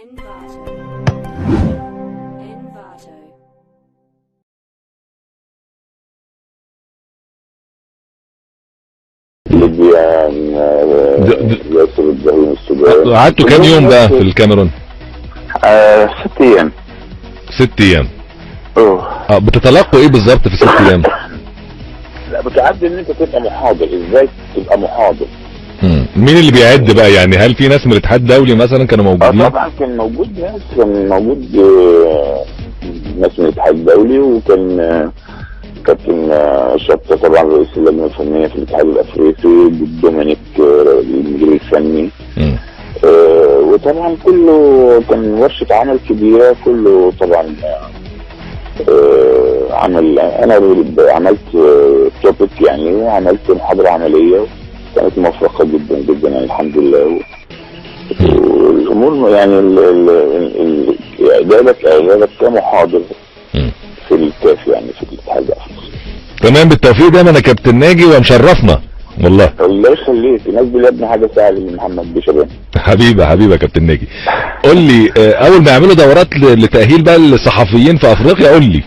Envato. Envato. ليبيا ياسر الدهين السودان. قعدتوا كام يوم بقى في الكاميرون؟ 6 ايام. 6 ايام. بتتلقوا ايه بالظبط في 6 ايام؟ لا بتعدي ان انت تبقى محاضر، ازاي تبقى محاضر. مين اللي بيعد بقى؟ يعني هل في ناس من الاتحاد الدولي مثلا كانوا موجودين؟ طبعا كان موجود ناس، كان موجود ناس من الاتحاد الدولي، وكان كابتن شطة طبعا رئيس اللجنة الفنية في الاتحاد الافريقي، دومينيك المدير الفني. وطبعا كله كان ورشة عمل كبيرة، كله طبعا عمل. انا عملت توبيك يعني، وعملت محاضرة عملية كانت موفقة جدا جدا يعني الحمد لله. والامور يعني اعدادك كمحاضر في الكاف يعني في الاتحاد الافريقي. تمام، بالتوفيق دايما يا كابتن ناجي ومشرفنا والله. الله يخليك، الناس يا ابني حاجه سهله لمحمد بشبان. حبيبي يا كابتن ناجي. قول لي اول ما يعملوا دورات لتاهيل بقى الصحفيين في افريقيا قول لي.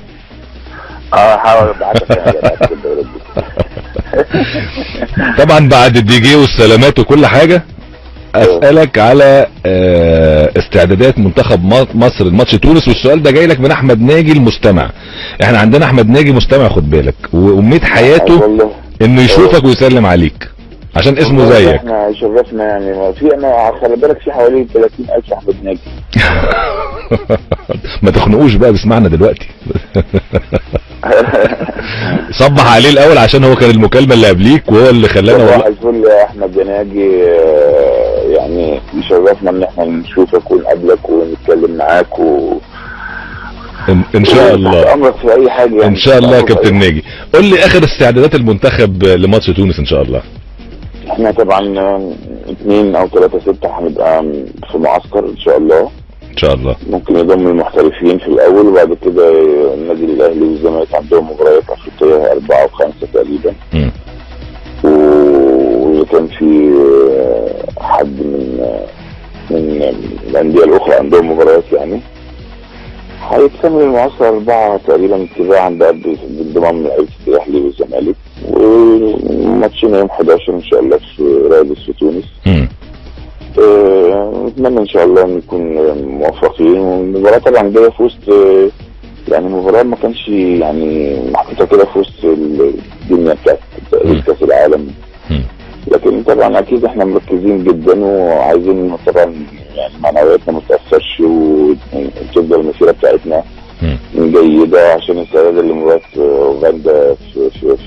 حاول ابعتك الدورات دي. طبعا بعد الدي جي والسلامات وكل حاجه اسالك على استعدادات منتخب مصر لماتش تونس، والسؤال ده جاي لك من احمد ناجي المستمع. احنا عندنا احمد ناجي مستمع خد بالك، وامنيه حياته انه يشوفك ويسلم عليك عشان اسمه زيك. احنا شرفنا يعني، في انا خلي بالك في حوالي 30,000 احمد ناجي. ما تخنقوش بقى، بيسمعنا دلوقتي. صبح عليه الاول عشان هو كان المكالمه اللي قبليك وهو اللي خلانا. والله الفل يا احمد يا ناجي، يعني يشرفنا ان احنا نشوفك ونقابلك ونتكلم معاك ان شاء الله امرك في اي حاجه يعني. ان شاء الله يا كابتن ناجي. قول لي اخر استعدادات المنتخب لماتش تونس ان شاء الله. احنا طبعا 2 أو 3/6 هنبقى في معسكر ان شاء الله. ان شاء الله ممكن يضم المحترفين في الاول، وبعد كده النادي الاهلي والزمالك عندهم مباريات افريقيه 4 أو 5 تقريبا. وكان في حد من الانديه الاخرى عندهم مباريات يعني. هيكتمل المعسكر 4 تقريبا اتباعا بقى بانضمام لعيبه الاهلي والزمالك، وماتشنا يوم 11 ان شاء الله في رادس في تونس. نتمنى ان شاء الله نكون موفقين. والمباراه طبعا جايه في وسط يعني المباراه ما كانش يعني محطوطه كده في وسط الدنيا بتاعت كاس العالم، لكن طبعا اكيد احنا مركزين جدا وعايزين طبعا يعني معنوياتنا ما تتاثرش وتفضل المسيره بتاعتنا جيده عشان السعاده اللي مباراه اوغندا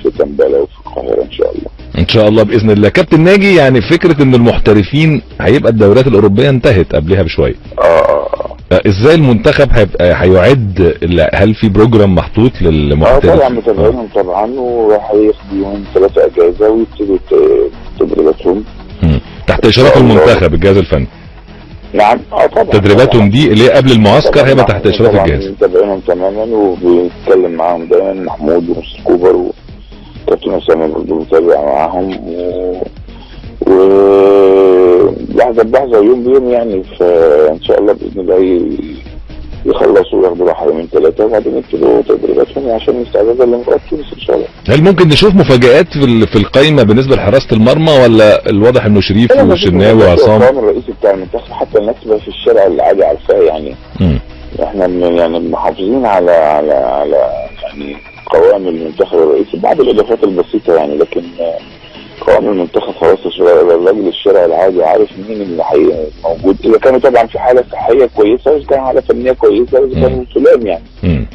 في كامبالا وفي القاهره ان شاء الله. ان شاء الله باذن الله. كابتن ناجي، يعني فكره ان المحترفين هيبقى الدوريات الاوروبيه انتهت قبلها بشويه. ازاي المنتخب هيعد؟ هل في بروجرام محطوط للمحترفين؟ طبعا متابعينهم طبعا، وهياخدوا يومين 3 اجازه ويبتدوا تدريباتهم تحت اشراف المنتخب الجهاز الفني. نعم طبعا تدريباتهم دي اللي هي قبل المعسكر هيبقى تحت اشراف الجهاز. متابعينهم تماما وبنتكلم معاهم دايما، محمود ومستر كوبر وكابتن اسامه برضه متابع معاهم، لحظه يوم بيوم يعني. فان شاء الله باذن الله يخلصوا وياخدوا راحه 2 3 وبعدين يبتدوا تدريباتهم عشان استعدادا لمباراه تونس ان شاء الله. هل ممكن نشوف مفاجآت في القايمه بالنسبه لحراسه المرمى، ولا الواضح انه شريف وشناوي وعصام؟ القوام الرئيسي بتاع المنتخب حتى الناس بقى في الشارع العادي عارفاه يعني. احنا يعني محافظين على يعني قوام المنتخب الرئيسي، بعض الاضافات البسيطه يعني، لكن قوام المنتخب خلاص الراجل الشارع العادي عارف مين اللي موجود، اذا كانوا طبعا في حاله صحيه كويسه، واذا كانوا حاله فنيه كويسه، واذا كانوا سلام يعني.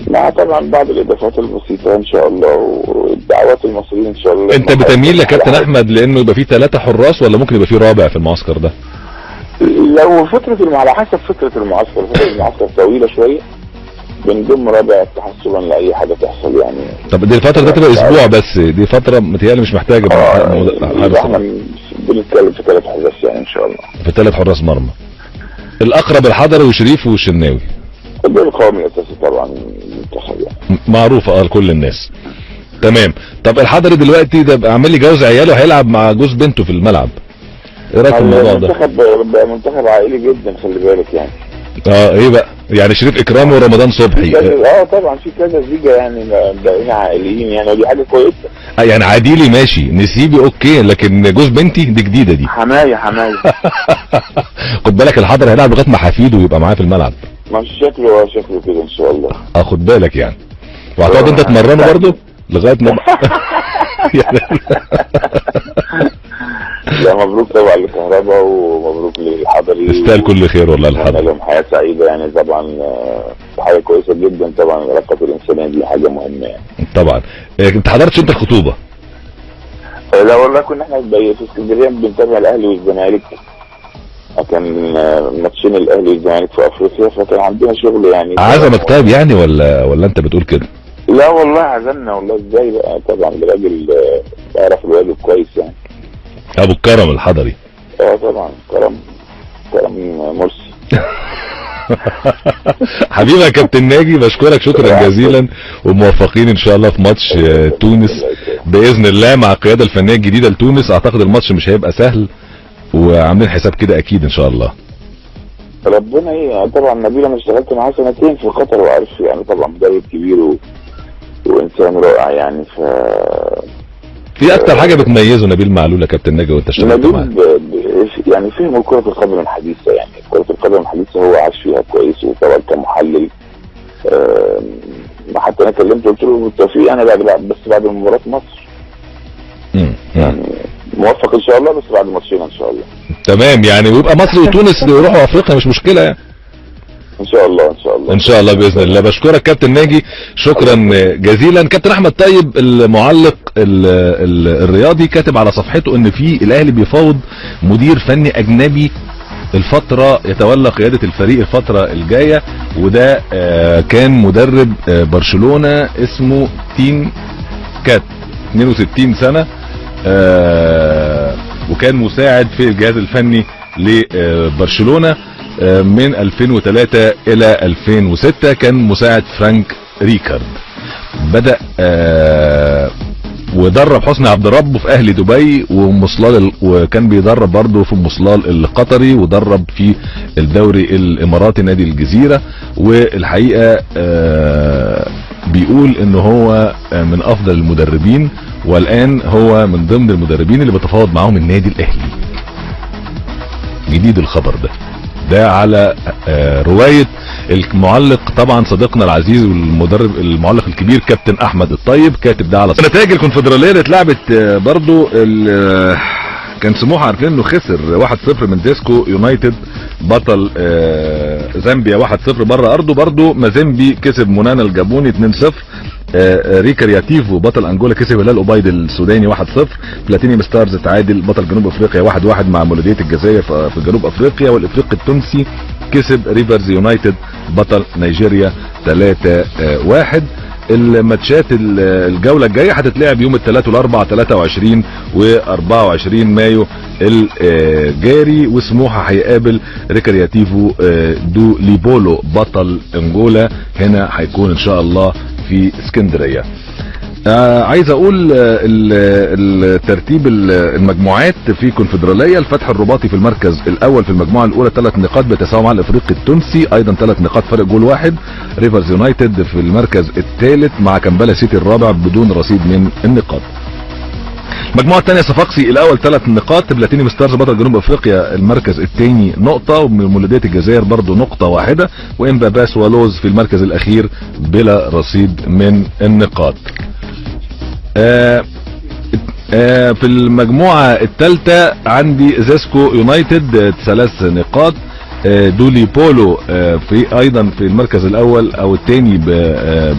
مع طبعا بعض الاضافات البسيطه ان شاء الله والدعوات المصريين ان شاء الله. انت بتميل يا كابتن احمد لانه يبقى فيه 3 حراس، ولا ممكن يبقى فيه رابع في المعسكر ده؟ لو على حسب فتره المعسكر طويله شويه بنضم رابع تحسبا لاي حاجه تحصل يعني. طب دي الفتره ده تبقى اسبوع بس، دي فتره متهيألي مش محتاجه. احنا بنتكلم في 3 حراس يعني ان شاء الله، في 3 حراس مرمى. الاقرب الحضري وشريف والشناوي. ده القوام الاساسي طبعا المنتخب يعني معروفه لكل الناس. تمام. طب الحضري دلوقتي ده عامل لي جوز عياله، هيلعب مع جوز بنته في الملعب. ايه رايك في الموضوع ده؟ منتخب عائلي جدا، خلي بالك يعني. ايه بقى يعني شريف اكرامي ورمضان صبحي؟ طبعا في كذا زيجة يعني بقينا عائليين يعني، ودي حاجه كويسه. يعني عديلي ماشي، نسيبي اوكي، لكن جوز بنتي دي جديده دي. حمايه خد بالك الحضر هيلعب لغايه ما حفيده ويبقى معاه في الملعب. ما شكله كده ان شاء الله. خد بالك يعني. وهتقعد انت تمرنه برضه لغايه ما لا مبروك طبعا لكهربا ومبروك للحضري، تستاهل كل خير والله الحضري. لهم حياه سعيده يعني، طبعا حاجه كويسه جدا طبعا. العلاقات الانسانيه دي حاجه مهمه يعني. طبعا. انت حضرتش انت الخطوبه؟ لا والله كنا احنا في اسكندريه بنتابع الاهلي والزمالك، كان ماتشين الاهلي والزمالك في افريقيا، فكان عندنا شغل يعني. عزمك طيب يعني ولا انت بتقول كده؟ لا والله عزمنا والله. ازاي بقى؟ طبعا الراجل يعرف الواجب كويس يعني. ابو الكرم الحضري. طبعا كرم مرسي. حبيبي يا كابتن ناجي، بشكرك شكرا جزيلا، وموفقين ان شاء الله في ماتش تونس باذن الله مع القياده الفنيه الجديده لتونس. اعتقد الماتش مش هيبقى سهل، وعاملين حساب كده اكيد ان شاء الله. ربنا طبعا نبيل انا اشتغلت معاه سنتين في قطر، وعارف يعني طبعا مدرب كبير وانسان رائع يعني. ايه اكتر حاجه بتميزه نبيل معلول يا كابتن ناجي وانت اشتغلت معاه؟ يعني فهم كرة القدم الحديثة، يعني كرة القدم الحديثة هو عاش فيها كويس، وطبعا كمحلل حتى انا كلمته قلت له بالتوفيق يعني بعد مباراة مصر. يعني موفق ان شاء الله، بس بعد ماتشين ان شاء الله. تمام يعني، ويبقى مصر وتونس يروحوا افريقيا مش مشكلة يعني. ان شاء الله باذن الله. بشكرك كابتن ناجي شكرا جزيلا. كابتن احمد طيب المعلق الرياضي كاتب على صفحته ان في الاهلي بيفاوض مدير فني اجنبي الفترة يتولى قيادة الفريق الفترة الجاية، وده كان مدرب برشلونة اسمه تين كات 62 سنة، وكان مساعد في الجهاز الفني لبرشلونة من 2003 الى 2006. كان مساعد فرانك ريكارد. بدأ ودرب حسني عبد ربه في اهلي دبي وكان بيدرب برضه في مصلال القطري، ودرب في الدوري الاماراتي نادي الجزيرة. والحقيقة بيقول ان هو من افضل المدربين، والان هو من ضمن المدربين اللي بيتفاوض معاهم النادي الاهلي. جديد الخبر ده على رواية المعلق طبعا صديقنا العزيز والمدرب المعلق الكبير كابتن احمد الطيب، كاتب ده على نتائج الكونفدرالية اللي اتلعبت برضو. كان سموحة عارفين انه خسر 1-0 من ديسكو يونايتد بطل زامبيا 1-0 بره ارضه. برضو مازيمبي كسب مونانا الجابوني 2-0. ريكارياتيفو بطل انجولا كسب هلال اوبايد السوداني 1-0. بلاتينيوم ستارز تعادل بطل جنوب افريقيا 1-1 مع مولودية الجزائر في جنوب افريقيا. والافريقي التونسي كسب ريفرز يونايتد بطل نيجيريا 3-1. الماتشات الجولة الجاية هتتلعب يوم الثلاث والاربع 23 و24 مايو الجاري، وسموحة هيقابل ريكارياتيفو دو ليبولو بطل انجولا. هنا هيكون ان شاء الله في اسكندرية. عايز اقول الترتيب المجموعات في كونفدرالية. الفتح الرباطي في المركز الاول في المجموعة الاولى 3 نقاط بيتساوى مع الافريقي التونسي ايضا 3 نقاط فرق جول واحد. ريفرز يونايتد في المركز الثالث مع كمبالا سيتي الرابع بدون رصيد من النقاط. المجموعة الثانية صفاقسي الاول 3 نقاط، بلاتينيوم ستارز بطل جنوب افريقيا المركز الثاني نقطة، ومولودية الجزائر برضو نقطة واحدة، وامباباس ولوز في المركز الاخير بلا رصيد من النقاط. في المجموعة الثالثة عندي زاسكو يونايتد 3 نقاط، دولي بولو في ايضا في المركز الاول او الثاني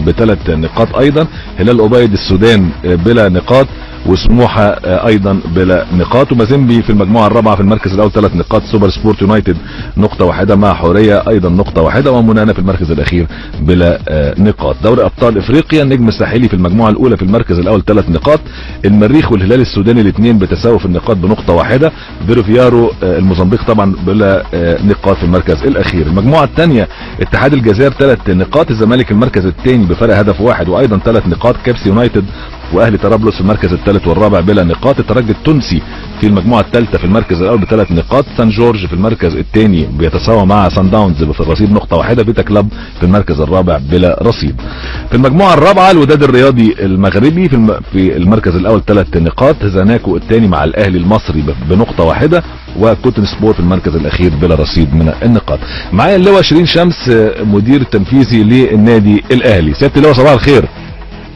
ب3 نقاط ايضا. هلال اوبايد السودان بلا نقاط، وسموحة ايضا بلا نقاط. ومازيمبي في المجموعة الرابعة في المركز الاول 3 نقاط. سوبر سبورت يونايتد نقطة واحدة مع حورية ايضا نقطة واحدة، ومنانا في المركز الاخير بلا نقاط. دوري ابطال افريقيا النجم الساحلي في المجموعة الاولى في المركز الاول 3 نقاط. المريخ والهلال السوداني الاثنين بتساوي في النقاط بنقطة واحدة. بيروفيارو الموزمبيق طبعا بلا نقاط في المركز الاخير. المجموعة الثانية اتحاد الجزائر 3 نقاط. الزمالك المركز الثاني بفرق هدف واحد وايضا 3 نقاط. كابس يونايتد واهلي طرابلس في المركز الثالث والرابع بلا نقاط. الترجي التونسي في المجموعه الثالثه في المركز الاول ب3 نقاط. سان جورج في المركز الثاني بيتساوى مع سان داونز في الرصيد نقطه واحده. بيتا كلاب في المركز الرابع بلا رصيد. في المجموعه الرابعه الوداد الرياضي المغربي في المركز الاول 3 نقاط. زناكو الثاني مع الاهلي المصري بنقطه واحده. وكوتن سبور في المركز الاخير بلا رصيد من النقاط. معايا اللواء شيرين شمس مدير التنفيذي للنادي الاهلي. سياده اللواء صباح الخير.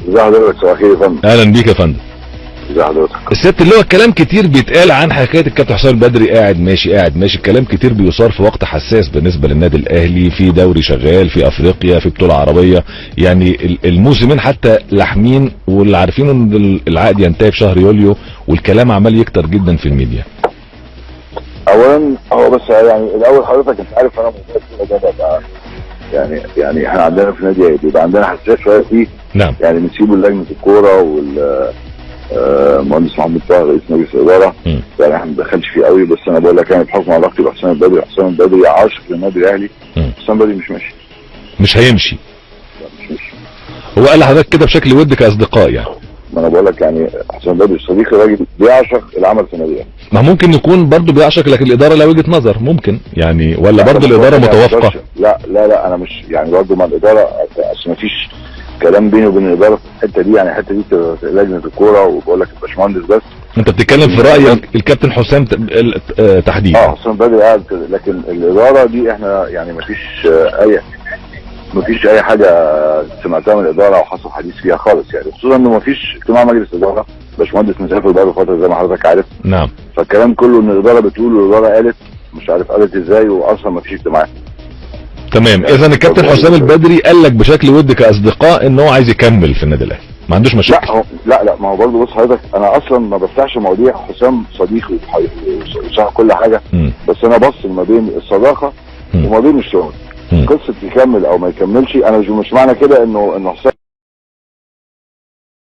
ازي حضرتك؟ صباح الخير يا فندم. اهلا بيك يا فندم. ازي حضرتك؟ سياده اللواء كلام كتير بيتقال عن حكايه الكابتن حسام البدري قاعد ماشي. كلام كتير بيثار في وقت حساس بالنسبه للنادي الاهلي، في دوري شغال، في افريقيا، في بطوله عربيه، يعني الموسمين حتى لاحمين، واللي عارفين ان العقد ينتهي في شهر يوليو، والكلام عمال يكتر جدا في الميديا. اولا هو بس يعني الاول حضرتك انت عارف انا يعني احنا عندنا في النادي بيبقى عندنا حساسيه شويه فيه. نعم. يعني بنسيبه لجنه الكوره والمهندس محمد طاهر رئيس مجلس الاداره. يعني احنا ما بندخلش فيه قوي، بس انا بقول لك يعني بحكم علاقتي بحسام البدري، حسام البدري عاشق للنادي الاهلي. حسام البدري مش ماشي. مش هيمشي. لا مش ماشي. هو قال لحضرتك كده بشكل ودي كاصدقاء يعني. ما انا بقول لك يعني حسام البدري صديقي، راجل بيعشق العمل في النادي الاهلي. ما ممكن يكون برضه بيعشق، لكن الاداره لها وجهه نظر ممكن يعني، ولا برضه الاداره متوافقه؟ لا انا مش يعني برضه مع الاداره، اصل ما فيش كلام بيني وبين الاداره في الحته دي. يعني الحته دي لجنه الكوره، وبقول لك الباشمهندس بس. انت بتتكلم في راي الكابتن حسام تحديدا. حسام بدري قاعد كده، لكن الاداره دي احنا يعني ما فيش اي حاجه سمعتها من الاداره او حصل حديث فيها خالص يعني، خصوصا انه ما فيش اجتماع مجلس اداره. باشمهندس مسافر بقاله فتره زي ما حضرتك عارف. نعم. فالكلام كله ان الاداره بتقول والاداره قالت، مش عارف قالت ازاي، واصلا ما فيش اجتماعات. تمام. اذا الكابتن حسام البدري قال لك بشكل ودي كاصدقاء ان هو عايز يكمل في النادي الاهلي، ما عندوش مشاكل. لا ما هو برضه بص حضرتك، انا اصلا ما بفتحش مواضيع. حسام صديقي وصاحب كل حاجه. بس انا بفصل ما بين الصداقه وما بين الشغل. قصه يكمل او ما يكملش، انا مش معنى كده انه حسام